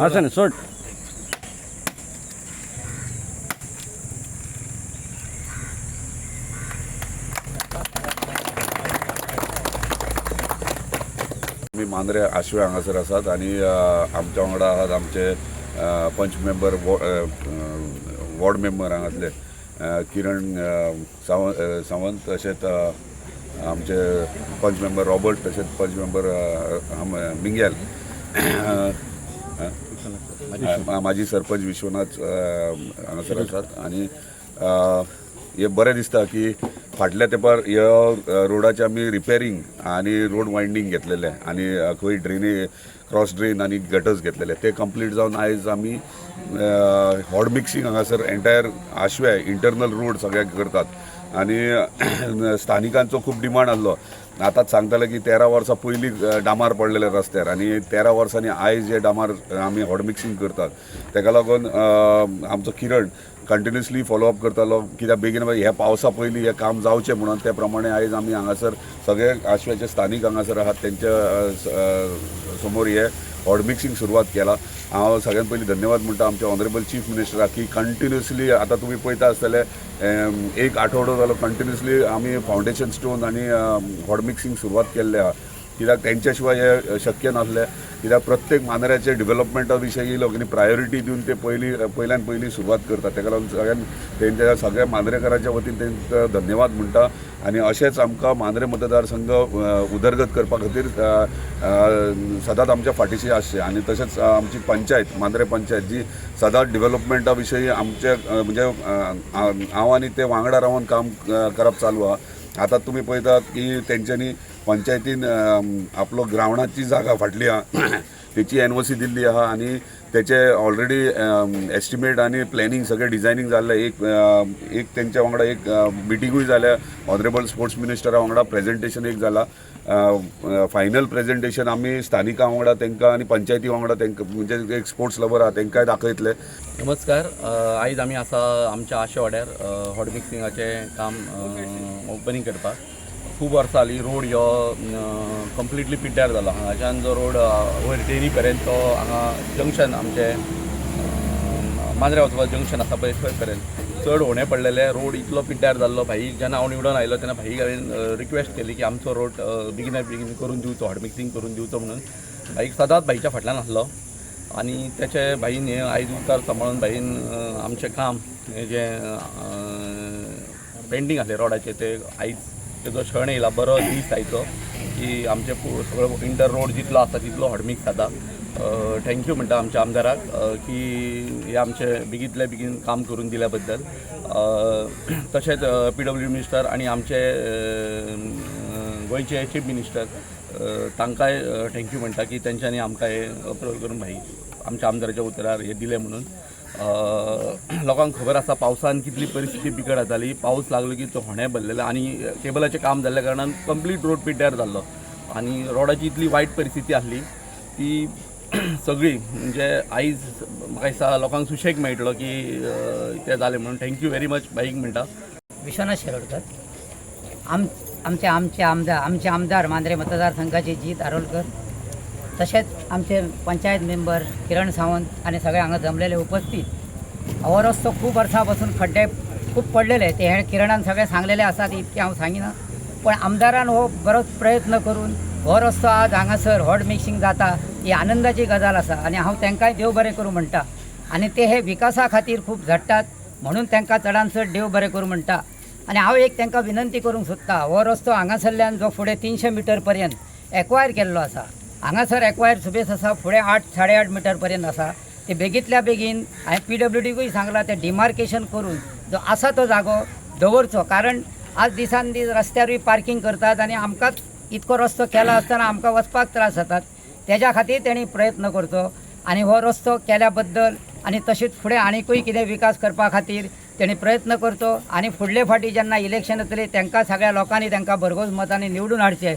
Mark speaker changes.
Speaker 1: असं सोड.
Speaker 2: मी मांद्रे आशवे हांगासर आसात आनी आमच्या वांगडा आहात आमचे पंच मेंबर वॉर्ड मेंबर हांगातले किरण सावंत तशेंच आमचे पंच मेंबर रॉबर्ट तशेंच पंच मेंबर मिंगेल माजी सरपंच विश्वनाथ हांगासर आसात आनी हे बरें दिसता की फाटल्या तेंपार ह्या रोडाचे आमी रिपेरींग आनी रोड वायंडींग घेतलेले आनी खंय ड्रेनेज क्रॉस ड्रेन आनी गटर्स घेतलेले ते कंप्लीट जावन आयज आमी हॉट मिक्सिंग हांगासर एंटायर आशवे इंटरनल रोड सगळ्याक करतात आनी स्थानिकांचो खूब डिमांड आसलो. आतांच सांगताले की 13 वर्सां पयलीं डांबार पडलेले रस्त्यार आनी 13 वर्सांनी आयज हे डांबार आमी हॉट मिक्सिंग करतात. ताका लागून आमचो किरण कंटिन्युअसली फॉलोअप करतालो कित्याक बेगीन ह्या पावसा पयलीं हें काम जावचें म्हणून त्या प्रमाणे आयज आमी हांगासर सगळे आशव्याचे स्थानीक हांगासर आहात तेंच्या समोर हे हॉट मिक्सिंग सुरवात केला. हांव सगळ्यात पयलीं धन्यवाद म्हणटा आमच्या ऑनरेबल चीफ मिनिस्टराक की कंटिन्युअसली आतां तुमी पळयता आसतले एक आठवडो जालो कंटिन्युअसली आमी फावंडेशन स्टोन आनी हॉट मिक्सिंग सुरवात केल्ले आहा. कित्याक तेंच्या शिवाय हे शक्य नासलें कित्याक प्रत्येक मांद्र्याचे डिवेलपमेंटा विशयी लोकांनी प्रायोरिटी दिवन ते पयल्यान पयलीं सुरवात करतात. ताका लागून सगळ्यान तेंच्या सगळ्या मांद्रेकारांच्या वतीन तेंकां धन्यवाद म्हणटा आनी अशेंच आमकां मांद्रे मतदारसंघ उदरगत करपा खातीर सदांच आमच्या फाटीशी आसचें आनी तशेंच आमची पंचायत मांद्रे पंचायत जी सदांच डिवेलपमेंटा विशयी आमचे म्हणजे हांव आनी ते वांगडा रावन काम करप चालू आहा. आतां तुमी पळयतात की तेंच्यांनी पंचायतीन आपलो ग्रावंडाची जागा फाटली आहा तेची एनओसी दिल्ली आहा आनी तेचे ऑलरेडी एस्टिमेट आनी प्लॅनिंग सगळें डिझायनींग जाल्लें. एक तेंच्या वांगडा एक मिटिंगूय जाल्या ऑनरेबल स्पोर्ट्स मिनिस्टरा वांगडा प्रेजेंटेशन एक जाला. फायनल प्रेजेंटेशन आमी स्थानिकां वांगडा तेंकां आनी पंचायती वांगडा तेंकां म्हणजे एक स्पोर्ट्स लवर आहा तेंकांय दाखयतले.
Speaker 3: नमस्कार. आयज आमी आसा आमच्या आशे वाड्यार हॉट मिक्सिंगाचें काम ओपनिंग करपाक. खूब वर्सां जालीं रोड ह्यो कंप्लिटली पिड्ड्यार जालो. हांगाच्यान जो रोड वयर डेरी पर्यंत तो हांगा जंक्शन आमचें मांद्रे वचपाचो जंक्शन आसा पळय थंय पर्यंत चड होणे पडलेले. रोड इतलो पिड्ड्यार जाल्लो. भाई जेन्ना हांव निवडून आयलो तेन्ना भाई हांवें रिक्वेस्ट केली की आमचो रोड बेगीन करून दिवचो हॉट मिक्सिंग करून दिवचो म्हणून. भाईक सदांच भाईच्या फाटल्यान आसलो आनी तेचे भाईन हें आयज उतार सांबाळून भाईन आमचें काम हें जें पेंडींग आसलें रोडाचें ते आयज तेजो क्षण येयला. बरो दीस आयचो की आमचे सगळो इंटर रोड जितलो आसा तितलो हॉट मिक्स जाता. थँक्यू म्हणटा आमच्या आमदाराक की हे आमचे बेगींतल्या बेगीन काम करून दिल्या बद्दल. तशेंच PW मिनिस्टर आनी आमचे गोंयचे चीफ मिनिस्टर तांकांय थँक्यू म्हणटा की तेंच्यांनी आमकां हे अप्रूव्ह करून भाई आमच्या आमदाराच्या उतरार हे दिले म्हणून. लोकांक खबर आसा पावसान कितली परिस्थिती बिकट जाताली. पावस लागलो की तो होणे भरलेले आनी केबलाचें काम जाल्ल्या कारणान कंप्लीट रोड पिड्ड्यार जाल्लो आनी रोडाची इतली वायट परिस्थिती आसली ती सगळी म्हणजे आयज म्हाका दिसता लोकांक सुशेग मेळटलो की तें जालें म्हणून. थँक्यू व्हेरी मच बाईक म्हणटा.
Speaker 4: विश्वनाथ शिरोडकर आमचे आमदार मांद्रे मतदारसंघाचे जीत आरोलकर तसेच आमचे पंचायत मेंबर किरण सावंत आणि सगळे हांगा जमलेले उपस्थित. हो रस्तो खूब वर्सां पासून खड्डे खूब पडलेले ते हे किरणान सगळे सांगलेले आसात इतके हांव सांगिना पण आमदारान हो बरोच प्रयत्न करून हो रस्तो आज हांगासर हॉट मिक्सिंग जाता ही आनंदाची गजाल आसा आनी हांव तेंकांय देव बरें करूं म्हणटा. आनी ते हे विकासा खातीर खूब झडटात म्हणून तेंकां चडांत चड देव बरें करूं म्हणटा. आनी हांव एक तेंकां विनंती करूंक सोदता. हो रस्तो हांगासरल्यान जो फुडें 300 मिटर पर्यंत एक्वायर केल्लो आसा हांगासर एक्वायर सुबेज आसा फुडें 8-8.5 मिटर पर्यंत आसा ते बेगींतल्या बेगीन हांवें PWDकूय सांगलां ते डिमार्केशन करून जो आसा तो जागो दवरचो. कारण आज दिसान दीस रस्त्यारूय पार्किंग करतात आनी आमकांच इतको रस्तो केला आसतना आमकां वचपाक त्रास जातात. तेज्या खातीर तेणी प्रयत्न करचो आनी हो रस्तो केल्या बद्दल आनी तशेंच फुडें आनीकूय कितें विकास करपा खातीर तेणी प्रयत्न करचो. आनी फुडले फाटी जेन्ना इलेक्शन जातलें तेंकां सगळ्या लोकांनी तेंकां भरघोस मतांनी निवडून हाडचें.